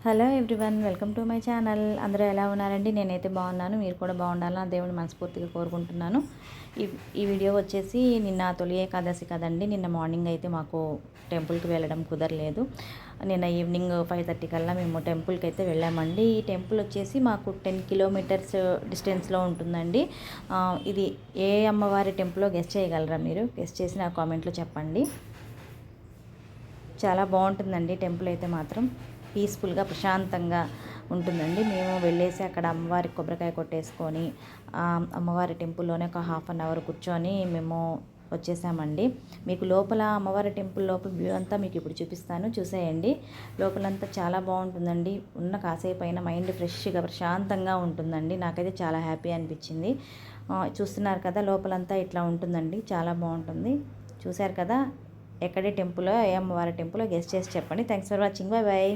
Hello everyone, welcome to my channel. అందరూ ఎలా ఉన్నారండి? నేనైతే బాగున్నాను. మీరు కూడా బాగుండాలని దేవుని మనస్ఫూర్తిగా కోరుకుంటున్నాను. ఈ వీడియో వచ్చేసి నిన్న తొలి ఏకాదశి కదండి. నిన్న మార్నింగ్ అయితే మాకు టెంపుల్కి వెళ్ళడం కుదరలేదు. నిన్న ఈవినింగ్ 5:30 కల్లా మేము టెంపుల్కి అయితే వెళ్ళామండి. ఈ టెంపుల్ వచ్చేసి మాకు 10 కిలోమీటర్స్ డిస్టెన్స్లో ఉంటుందండి. ఇది ఏ అమ్మవారి టెంపుల్లో గెస్ట్ చేయగలరా? మీరు గెస్ట్ చేసి నా కామెంట్లో చెప్పండి. చాలా బాగుంటుందండి టెంపుల్ అయితే మాత్రం. పీస్ఫుల్గా ప్రశాంతంగా ఉంటుందండి. మేము వెళ్ళేసి అక్కడ అమ్మవారికి కొబ్బరికాయ కొట్టేసుకొని అమ్మవారి టెంపుల్లోనే ఒక హాఫ్ అన్ అవర్ కూర్చొని మేము వచ్చేసామండి. మీకు లోపల అమ్మవారి టెంపుల్ లోపల వ్యూ అంతా మీకు ఇప్పుడు చూపిస్తాను, చూసేయండి. లోపలంతా చాలా బాగుంటుందండి. ఉన్న కాసేపు అయినా మైండ్ ఫ్రెష్గా ప్రశాంతంగా ఉంటుందండి. నాకైతే చాలా హ్యాపీ అనిపించింది. చూస్తున్నారు కదా, లోపలంతా ఇట్లా ఉంటుందండి. చాలా బాగుంటుంది. చూశారు కదా, ఎక్కడే టెంపుల్, ఏ అమ్మవారి టెంపుల్ గెస్ట్ చేసి చెప్పండి. Thanks for watching. Bye bye.